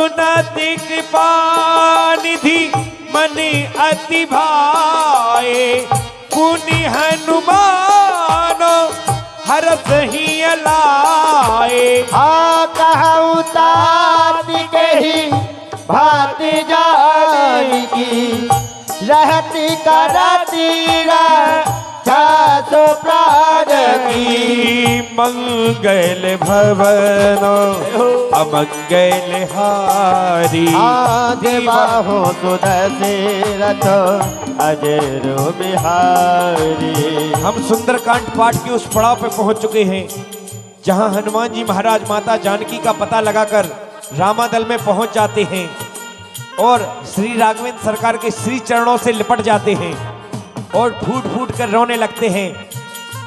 सुनति कृपा निधि मन अति भाए, पुनि हनुमान हरस ही लाए। कहूँ ताति के ही भांति जानकी, रहती करती रक्षा प्राण की। मंगल भवन अमंगल हारी, देवाहो सुदशरथ अजर बिहारी। हम सुंदरकांड पाठ के उस पड़ाव पे पहुंच चुके हैं जहां हनुमान जी महाराज माता जानकी का पता लगाकर रामादल में पहुंच जाते हैं और श्री राघवेंद्र सरकार के श्री चरणों से लिपट जाते हैं और फूट फूट कर रोने लगते हैं।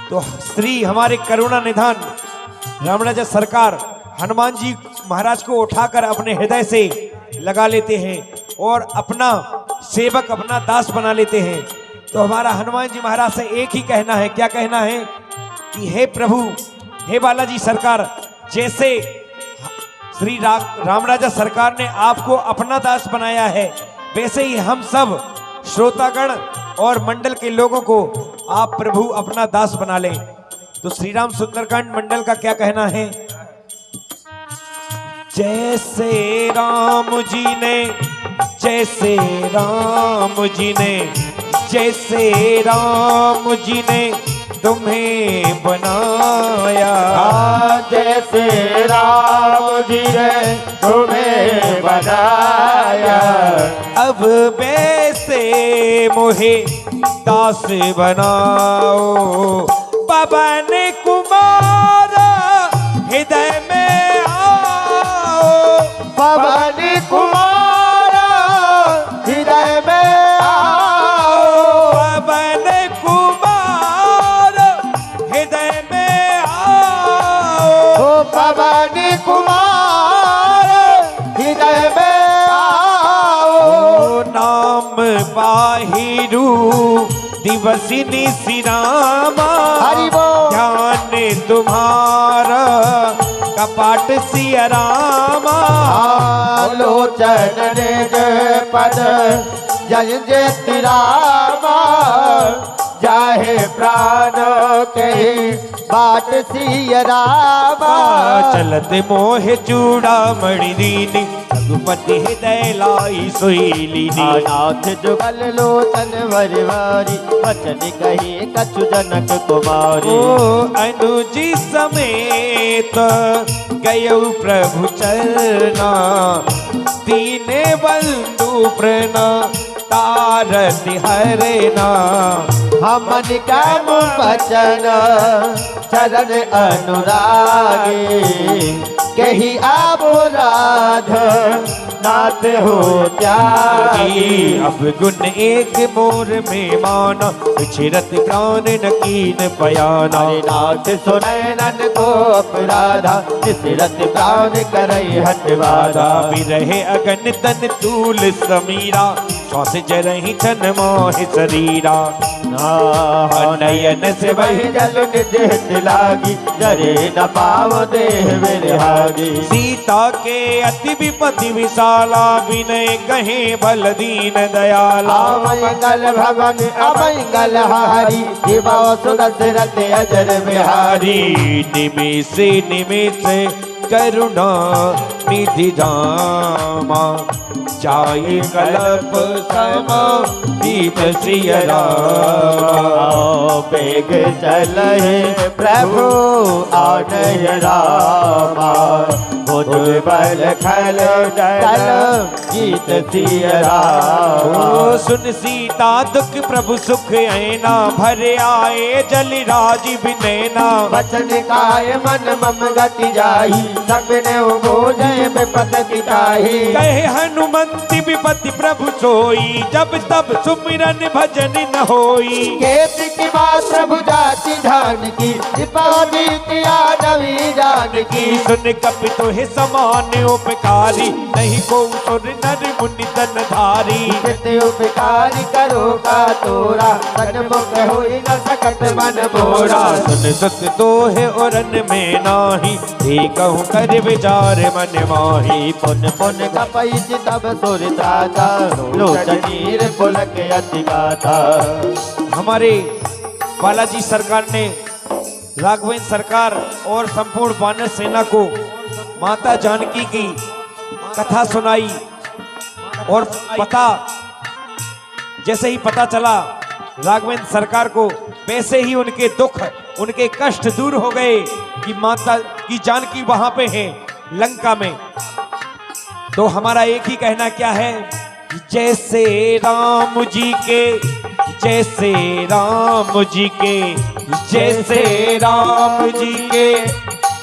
तो श्री हमारे करुणा निधान रामराजा सरकार हनुमान जी महाराज को उठाकर अपने हृदय से लगा लेते हैं और अपना सेवक अपना दास बना लेते हैं। तो हमारा हनुमान जी महाराज से एक ही कहना है, क्या कहना है कि हे प्रभु, हे बालाजी सरकार, जैसे श्री रामराजा सरकार ने आपको अपना दास बनाया है, वैसे ही हम सब श्रोतागण और मंडल के लोगों को आप प्रभु अपना दास बना लें। तो श्री राम सुंदरकांड मंडल का क्या कहना है? जैसे राम जी ने, जैसे राम जी ने, जैसे राम जी ने तुम्हें बनाया, जैसे राम जी ने तुम्हें बनाया, अब वैसे मोहे दास बनाओ। पवन कुमार हृदय में आओ, पवन कुमार हृदय में आओ, पवन कुमार हृदय में आओ, पवन कुमार हृदय में आओ। नाम बाहिरू दिवसिनी श्रीरामा, हरि बोल। ध्यान तुम्हारा कपाट सिया रामा। लोचन निज पद जय जय रामा, जाहे प्राण के बाट सिया रामा। चलत मोह चूड़ा मणि दीनी, रघुपति हृदय लाई सोईली। नाथ जुगल लोचन वरवारी, वचन कही कछु जनक कुमारी। अनुजी समेत गयौ प्रभु चरना, दीने बंधु प्रणा तारति हरना। हमन कम बचन चरण अनुरागी, कही अपराध नाथ हो त्यागी। अब गुण एक मोर में माना, छिरत प्राण नकीन बयाना। नाथ सुनैनन को अपराधा, सिरत प्राण करई हटवादा। बिरहे अगन तन तूल समीरा, श्वास जरहि छन मोहि शरीरा। नयन से वही जल निज हित लागी, जरे न पाव देह विरहागी। सीता के अति विपति विशाला, विनय कहे बल दीन दयाला। अमंगल भवन अमंगल हारी, दिवा सुदशरथ अजर बिहारी। निमिष निमिष करुणा निधि धामा, जाय कल्प समा दीप सिया रामा। बेग चले प्रभु आनय रामा, बुध बल खल डल जीत सिया रामा। सुन सीता दुख प्रभु सुख ऐना, भरे आए जल राजीव नैना। वचन काय मन मम गति जाही, सबने बोझे विपत्ति ताही। कहे हनुमंति विपत्ति प्रभु सोई, जब तब सुमिरन भजन न होई। केत की बात प्रभु जाति धान की, नवी जान की। सुन कपि तो के समान उपकारी, नहीं को सुर नर मुनि तन धारी। कितने उपकार करो का तोरा, तन मुख होई न सकत मन बोरा। सुन सुत तो है औरन में नाही, कहूँ कर विचार मन माही। पुन पुन कपई तब सुर दाता, लोचनीर पुलक अति गाथा। हमारे बालाजी सरकार ने, राघवेंद्र सरकार और संपूर्ण वानर सेना को माता जानकी की कथा सुनाई। और पता जैसे ही पता चला राघवेंद्र सरकार को, वैसे ही उनके दुख, उनके कष्ट दूर हो गए कि माता की जानकी वहां पे है लंका में। तो हमारा एक ही कहना क्या है, जैसे राम जी के, जैसे राम जी के, जैसे राम जी के,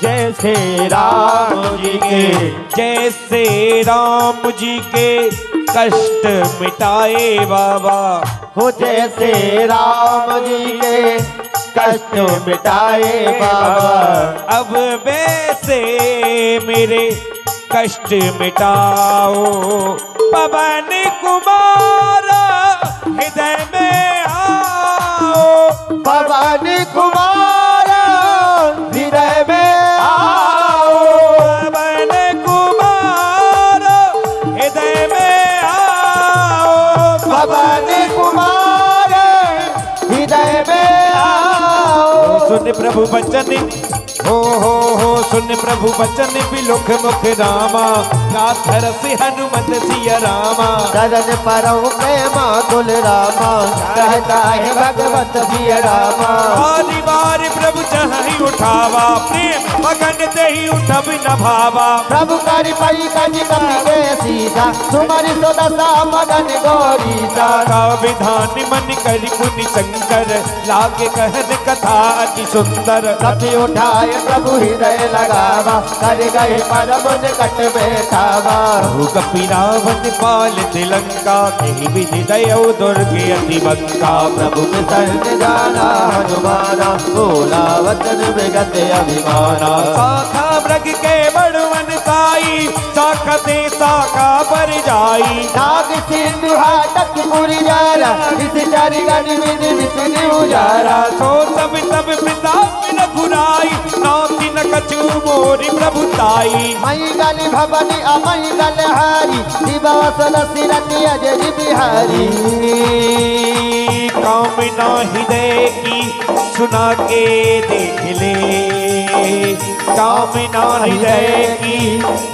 जैसे राम जी के, जैसे राम जी के कष्ट मिटाए बाबा। हो जैसे राम जी के कष्ट मिटाए बाबा। अब वैसे मेरे कष्ट मिटाओ, पवन कुमार हृदय में आओ। पवन कुमार हृदय में आओ। पवन कुमार हृदय में आओ। पवन कुमार हृदय में आओ। सुन प्रभु बचन, हो सुन प्रभु बचन बिलुख मुख रामा। गाथर से हनुमत सिया रामा। चरण परौ प्रेमा तुल रामा, कहता है भगवत सिया रामा। बारी बारी प्रभु चाहि उठावा, प्रेम मगन देहि उठब न भावा। प्रभु करि पई कज कपि के सीता, सुमरि सुदशा मगन गौरीता। का विधान मन करि मुनि शंकर, लागे कहन कथा अति सुंदर। कपि उठाए प्रभु हृदय लगावा, कर गए परम निकट बैठावा। कपि रावण पाल तिलंका, कही विधि दयौ दुर्गे अति बंका। प्रभु के शरण जाना हनुमाना, बोला वचन विगत अभिमाना। साखा मृग के बड़वन साई, साखते साखा पर जाई। नाग सिंधु हाटक पुरी जारा, इस चारि गण विधि विष्णु उजारा। सो सब सब पिता रघुराई, नाती न कछु मोरी प्रभुताई। मई गल भवनी अमई गल हारी, दिवासन सिरति अजय बिहारी। कामना हृदय की सुना के देख ले, कामना हृदय की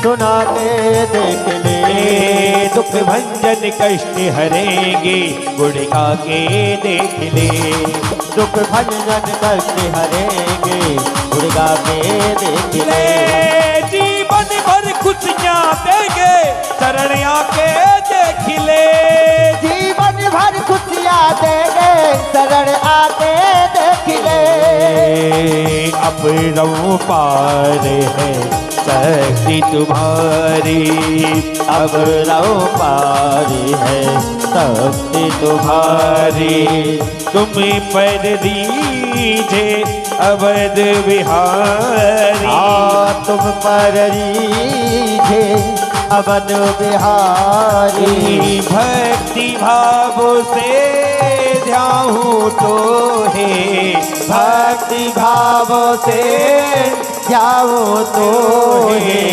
सुना के देख ले। दुख भंजन कष्ट हरेंगे, गुड़ गा के देख ले। दुख भंजन कष्ट हरेंगे, गुड़ गा के देख ले। जीवन भर खुशियाँ देंगे, शरण आके देख ले। जीवन भर खुशियाँ देंगे, शरण आके देख ले। अब रऊ पार है शक्ति तुम्हारी, अब रहो पार है शक्ति तुम्हारी। तुम्हें पर दीजे अवध बिहारी। तुम पर रीझे अवध बिहारी। भक्ति भाव से ध्याऊं तो है, भक्ति भाव से जाओ तो है।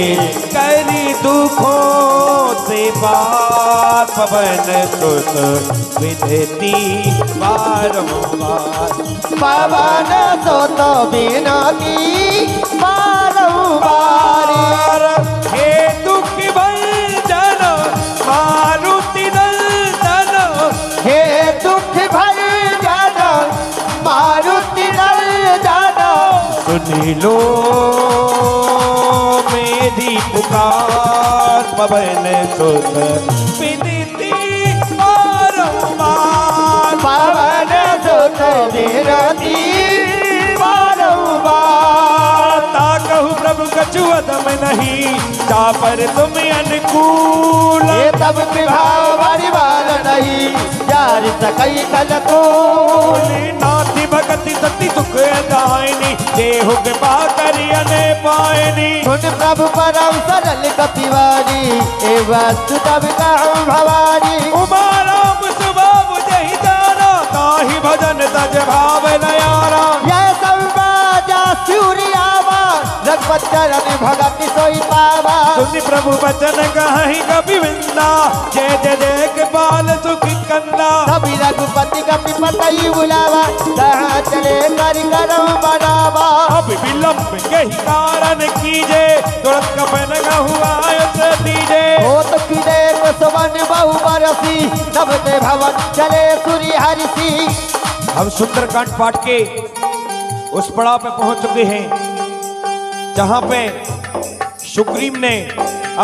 करी दुखों से पार, पवन सुत विधति बारंबार। पवन सुत बिनती बारंबार। हे दुख भंजन मारुति नंदन, हे दुख भंजन मारुति नंदन। सुन लो मेरी पुकार, पवन सुत विनती बारंबार। पवन सुत विनती बारंबार। ताकहु प्रभु कछु अदम नहीं, ता पर तुम अनुकूल। ये तब विभाव परिवार नहीं, जा तार सकई खल तू नाथी भगति सती सुख दायनी देहु कृपा करियने पायनी सुन प्रभु परम सरल कपिवारी ए वस्तु तब कहूँ भवानी उमा राम सुबाबु जहि जाना ताहि भजन तज भाव नयारा यह सब बाजा सूर्यावा रघुपत चरण भगति सोई पावा सुनि प्रभु बचन कहि कपि विंदा जय जय जय कृपाल सुखी कंदा सभी रघुपति कपि पतई बुलावा जहाँ चले कर करम बनावा अब विलंब कही कारण कीजे तुरंत कपन हुआ दीजे हो तो किले को सुमन बहु बरसी नभते भवन चले सूर्य हरिसी। हम सुंदरकांड पाठ के उस पड़ाव पे पहुंच चुके हैं जहां पे सुग्रीव ने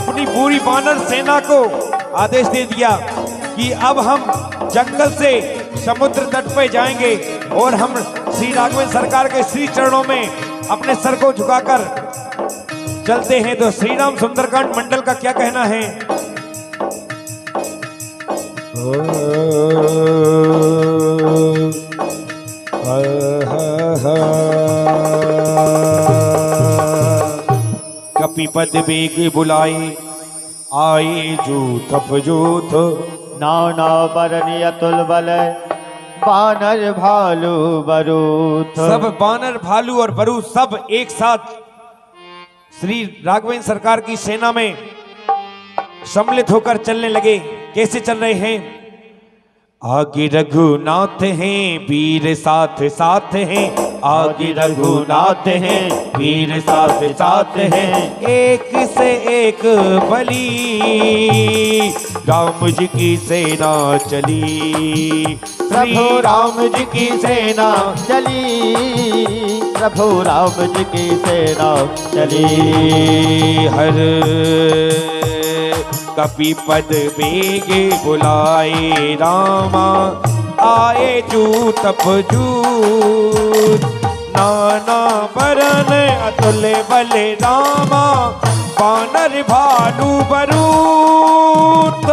अपनी पूरी वानर सेना को आदेश दे दिया कि अब हम जंगल से समुद्र तट पे जाएंगे और हम श्री राघवेंद्र सरकार के श्री चरणों में अपने सर को झुकाकर चलते हैं। तो श्री राम सुंदरकांड मंडल का क्या कहना है? कपिपद बेग बुलाए आए जूथ जूथ नाना बरनी अतुल बल बानर भालू बरूथ सब बानर भालू और बरू सब एक साथ श्री राघवेंद्र सरकार की सेना में सम्मिलित होकर चलने लगे। कैसे चल रहे हैं? आगे रघुनाथ हैं वीर साथ साथ हैं आगे रघुनाथ हैं वीर साथ साथ हैं एक से एक बली राम जी की सेना चली प्रभु राम जी की सेना चली प्रभु राम जी की सेना चली हर कपिपद बेगे बुलाए रामा आए जूत जूत नाना बरन अतुल बल रामा बानर भालू बरूत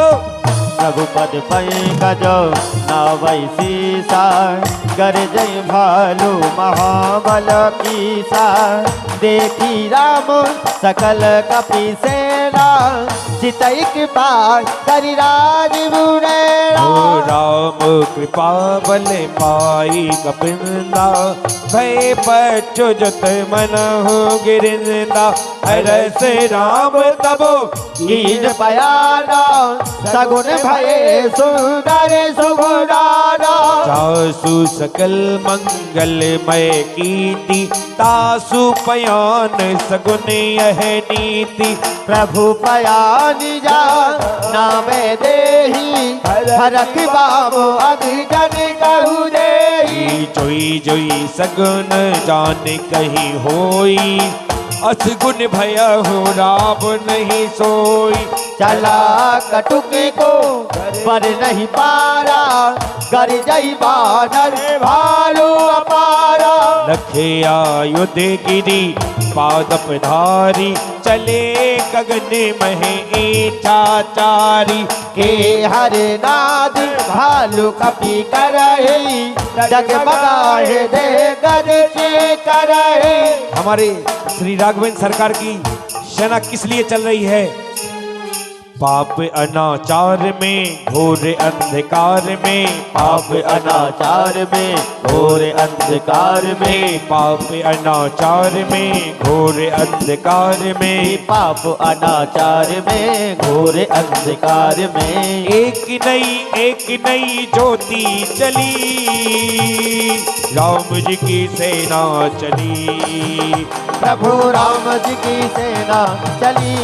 रघुपद पंकज नावै सीसा गरजय भालू महाबल कीसा देखी राम सकल कपि सेना चितई कृपा करि राज बुरेरा राम कृपा बल पाई कपिंदा भय बच्चो जत मन हो गिरिंदा हरस राम तबो कीन पयाना सगुन भये सुंदर सुगुणाना सासु सकल मंगलमय कीर्ति तासु पयान सगुन यह नीति प्रभु पयान जा नामे देही हरख बाबो अभिजन कहु देही जोई जोई सगुन जान कहीं होई असगुन भय हो राम नहीं सोई चला कटुक को पर नहीं पारा कर जई बानर भालू अपारा रखे आयुध गिरी पादप धारी चले गगन महे चाचारी के हरे नाद भालू कपि करही जगमगाहे दे गज से करही। हमारे श्री राघवेंद्र सरकार की सेना किस लिए चल रही है? पाप अनाचार में घोर अंधकार में पाप अनाचार में घोर अंधकार में पाप अनाचार में घोर अंधकार में पाप अनाचार में घोर अंधकार में एक नई ज्योति चली राम जी की सेना चली प्रभु राम जी की सेना चली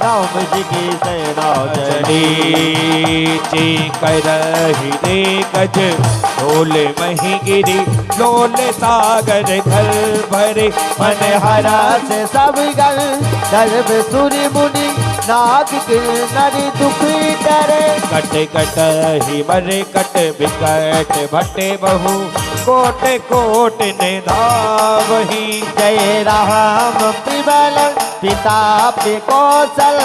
राम जी की सेना चली कर दे गज ढोल मही गिरी लोल सागर घर भरे मन हरा से सब गल सर्व सूर्य मुनि नाग किन्नर दुख डरे कट कट ही बरे कट बिकट भट्टे बहु कोट कोट ने धावही जय राम पिबल पिता पे कौशल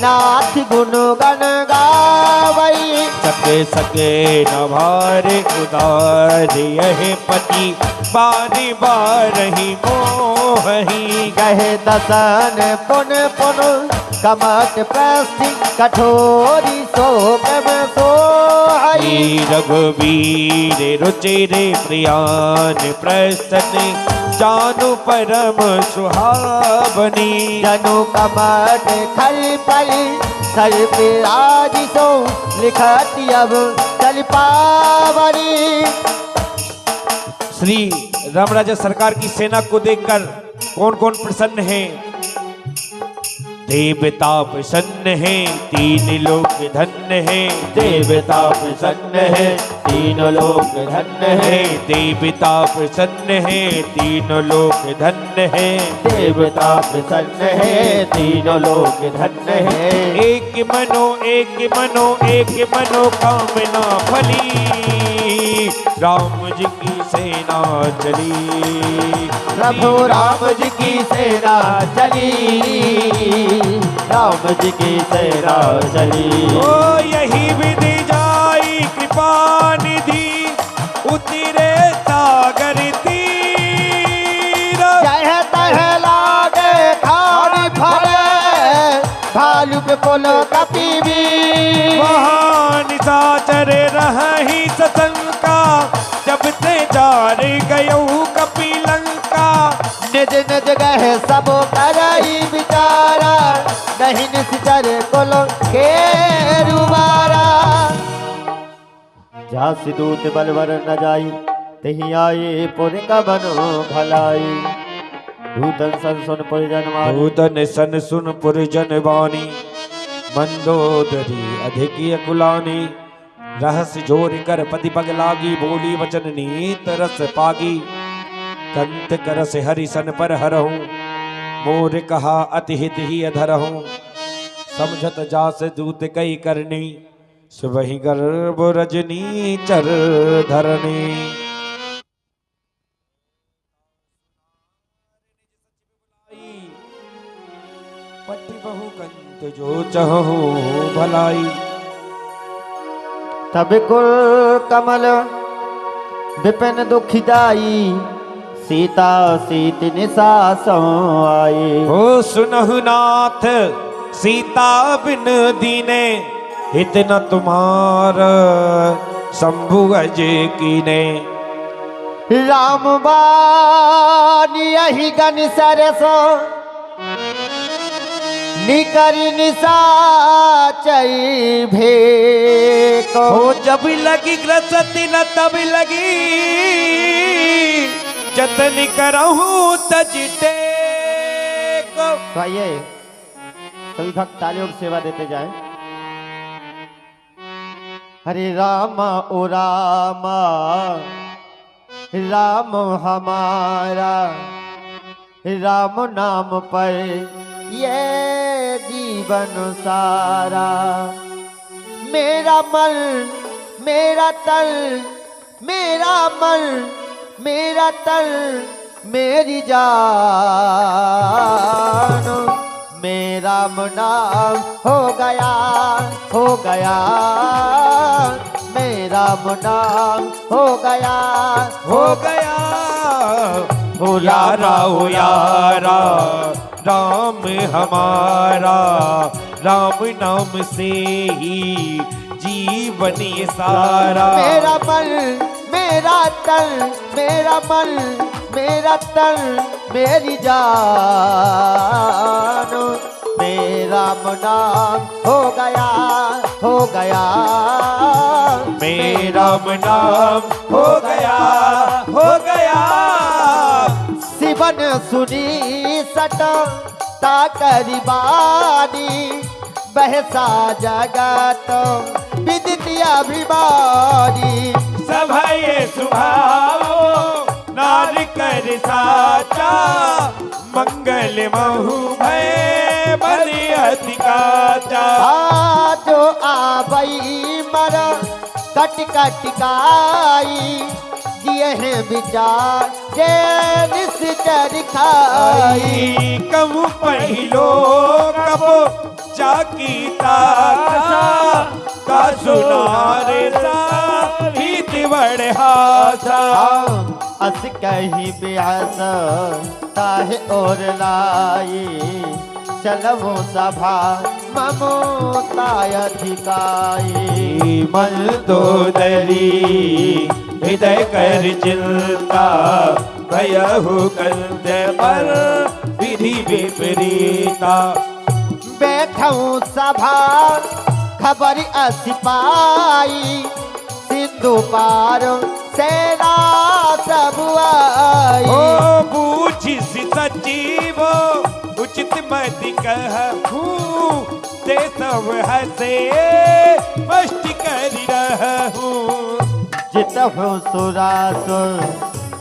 नाथ गुण गण गावई सत्य सके न भार उदार यह पति बारी बार ही मोही कहे दसन पुन पुन कमट प्रस्थि कठोरी शोक में सोहई रघुवीर रुचिरे प्रियान प्रस्तन जानु परम सुहावनी जनु कमट खल पल सर पे आज सो लिखती अब चल पावरी। श्री रामराजा सरकार की सेना को देखकर कौन कौन प्रसन्न है? देवता प्रसन्न है, तीन लोक धन्य है। देवता प्रसन्न है, तीन लोक धन्य है। देवता प्रसन्न है, तीन लोक धन्य है। देवता प्रसन्न है, तीन लोक धन्य है। एक मनो कामना फली राम जी की सेना चली। प्रभु राम जी की सेना चली, राम जी की सेना चली। ओ यही विधि जाई कृपा निधि उतरे सागर तीर। जय तह लागे खाड़ी फरे भालू पे पोलो कपीवी। वहाँ निशाचर रही सशंका जब ते जार गयऊ कपिलंका। निज निज गह सब करई बिचारा नहीं निश्चर कोलो के रुबारा। जा सिदूत बलवर न जाई तही आए पुर का बनो भलाई। दूतन सन सुन पुरजन मारी दूतन सन सुन पुरजन वाणी मंदोदरी अधिक कुलानी। रहस्य जोर कर पति पग लागी बोली वचन नीत रस पागी। कंत करस हरि सन पर हरहूं मोर कहा अति हित ही अधरहूं। समझत जास दूत कई करनी सुबहि गर्भ रजनी चर धरनी। पट्टी बहु कंत जो चहु भलाई। तब कुल कमल विपिन दुखिदाई सीता सीत निसासों आए। हो सुनहु नाथ सीता बिन दीने हित न तुम्हार शंभु अज कीने। राम बानी यही गन सरसो निकरी निसाचई भेको। हो जब लगी ग्रसती न तब लगी जतन करहूं तजटे को। तो आइए सभी भक्त तालियों की सेवा देते जाएं। हरे रामा ओ रामा राम हमारा राम नाम पर ये जीवन सारा। मेरा मन मेरा तल मेरा मन मेरा तल मेरी जान। मेरा नाम हो गया मेरा नाम हो गया हो यारा हो यारा राम हमारा। राम नाम से ही जीवन ये सारा। मेरा मन मेरा तन मेरा मन मेरा तन मेरी जान। मेरा नाम हो गया मेरा नाम हो गया। शिवन सुनी सट ताकरी बानी बहसा जगत विदितिया अभिमानी। सभये सुभाओ नार कर साचा मंगल महु भय बलि अधिकाचा। जो आबई मर कट कटिकाई जिये हैं विचार जे निश्चर खाई। कम पहिलो कब जाकी तासा का सुनारे सा भीत बड़े हासा अस कही ब्यास ताहे और लाई चलमो सभा ममोताय अधिकाई मन तो दरी हृदय कर चिंता भयहु कंद पर विधि विपरीता बैठूं सभा खबर असिपाई सिंधु पार सेना सब आई ओ बूझी सी सजीव उचित मत कहूँ ते सब हसे मस्त कर रहूं जितहु सुरासुर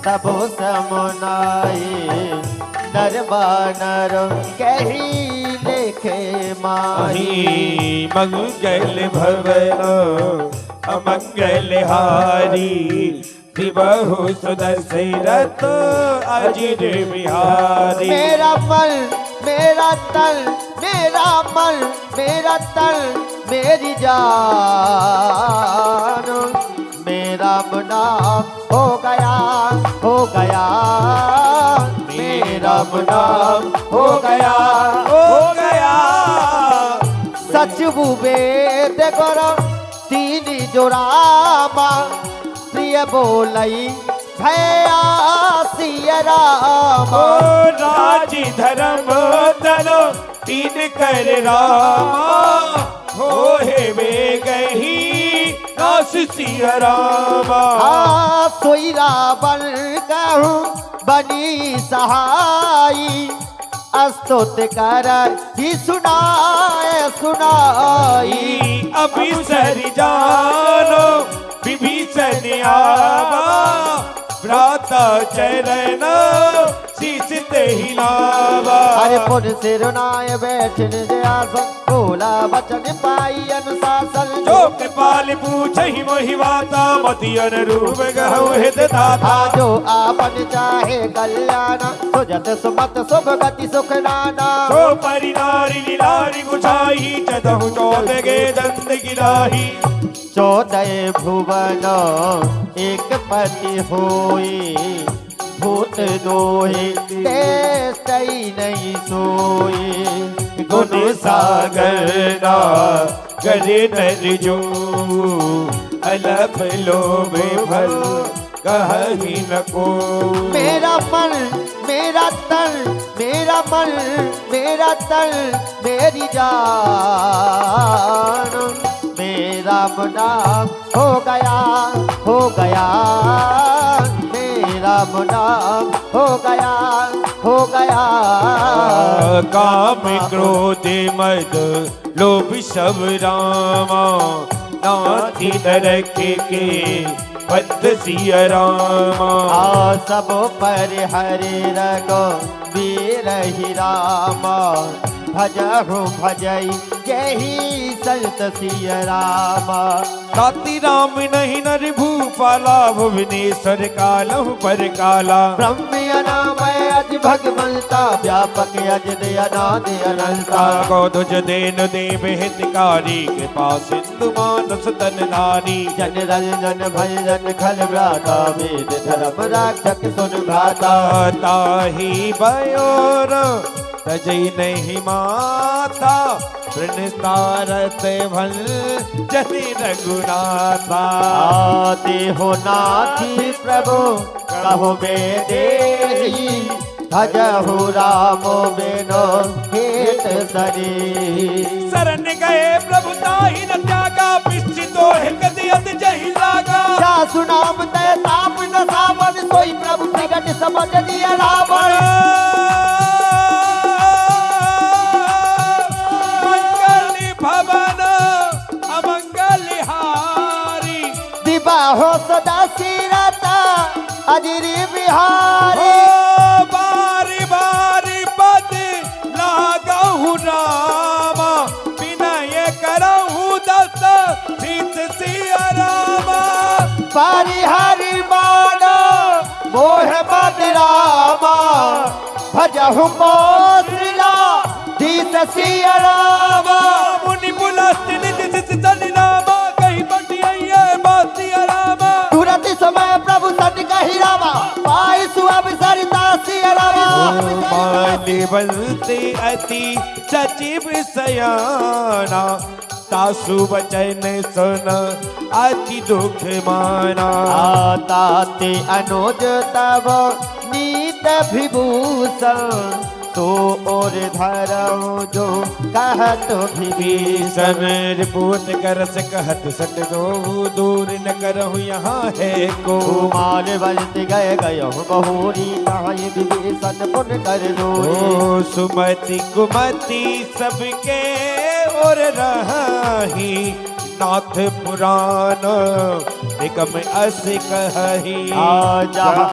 तबो समुनाई दरबानर कही लेखे माही माही मंगल भवन अमंगल हारी दिवहु सुदशरथ अजिर बिहारी मेरा मन मेरा तन मेरा मन मेरा तन मेरी जान मेरा नाम हो गया मेरा नाम हो गया सच वेद करो तीन जोरामा प्रिय बोलई भया सिया रामा ओ राज धर्म तनो तीन कर रामा हो हे वे गही दास सिया रामा सोई रावण कहूँ बनी सहाई अस्तोत कर ही सुनाई अभिसर जानो विभीषण आवा भ्राता चरण शीस ते हिलावा अरे पुन सिरुनाय बैठन जयासन बोला वचन पाई अनुशासन जो कृपाल पूछहि मोहि वाता मति अनुरूप गहु हित दाता जो आपन चाहे कल्याण सुजत सुमत शुभ गति सुख नाना सो परिनारी लीलारी गुछाई चदहु चौदह गे दंड गिराही 14 भुवन एक पति होई भूत दोहे देश नहीं सोई गुण सागर ना करे नर जो अलफ लोभ भल कहीं न को मेरा मन मेरा तन मेरा मन मेरा तन मेरी जान मेरा नाम हो गया मेरा नाम हो गया काम क्रोध मद लोभ सब रामा नाथी नरके के पद सिया रामा सब पर हरि रगो वीर ही रामा भजहु भजई यही संत सिया रामा ताती राम नहीं नर भूपाला भुवनेश्वर कालहु पर काला ब्रह्म अनामय अज भगवंता व्यापक अज दयानाद अनंता कौधुज देन देव हितकारी कृपा सिंधु मानस तन नारी जन रंजन भजन खल व्राता वेद धर्म रक्षक सुन भ्राता ताही बयोर तजई नहीं माता प्रणतारत भल जनि रघुनाथा आते हो नाथी प्रभु कहो बेदेही भजहु राम बेनो हेत सरी शरण गए प्रभु ताहि न त्यागा पिछितो हिकति अति जहि लागा क्या सुनाम ते ताप न सावन सोई प्रभु प्रगट समझ दिया रावण भवन अमंगल हारी दिबाहो सदा सिरता अजिरी बिहारी बारी बारी पद लागहु रामा विनय करहु दत्त प्रीत सिया रामा परिहरि मानो मोह मद रामा भजहु मोसिला दी सिया रामा मुनि पुलस्त निज सिस सन नामा कहीं बटिया बासिया रामा तुरंत समय प्रभु सट कही रामा पाई सुअब सरिता सिया रामा माने बलते अति सचिव सयाना तासु वचन सुन अति दुख माना ताते अनुज तब नीत विभूषण तो और धरम जो कहत विभीषण रिपोत करस कहत सट दो दूर न करहु यहाँ है को माल बलत गए गयो बहुरी नाय विभीषण पुन कर दो सुमति कुमति सबके और रही नाथ पुराण निगम अस कही जहाँ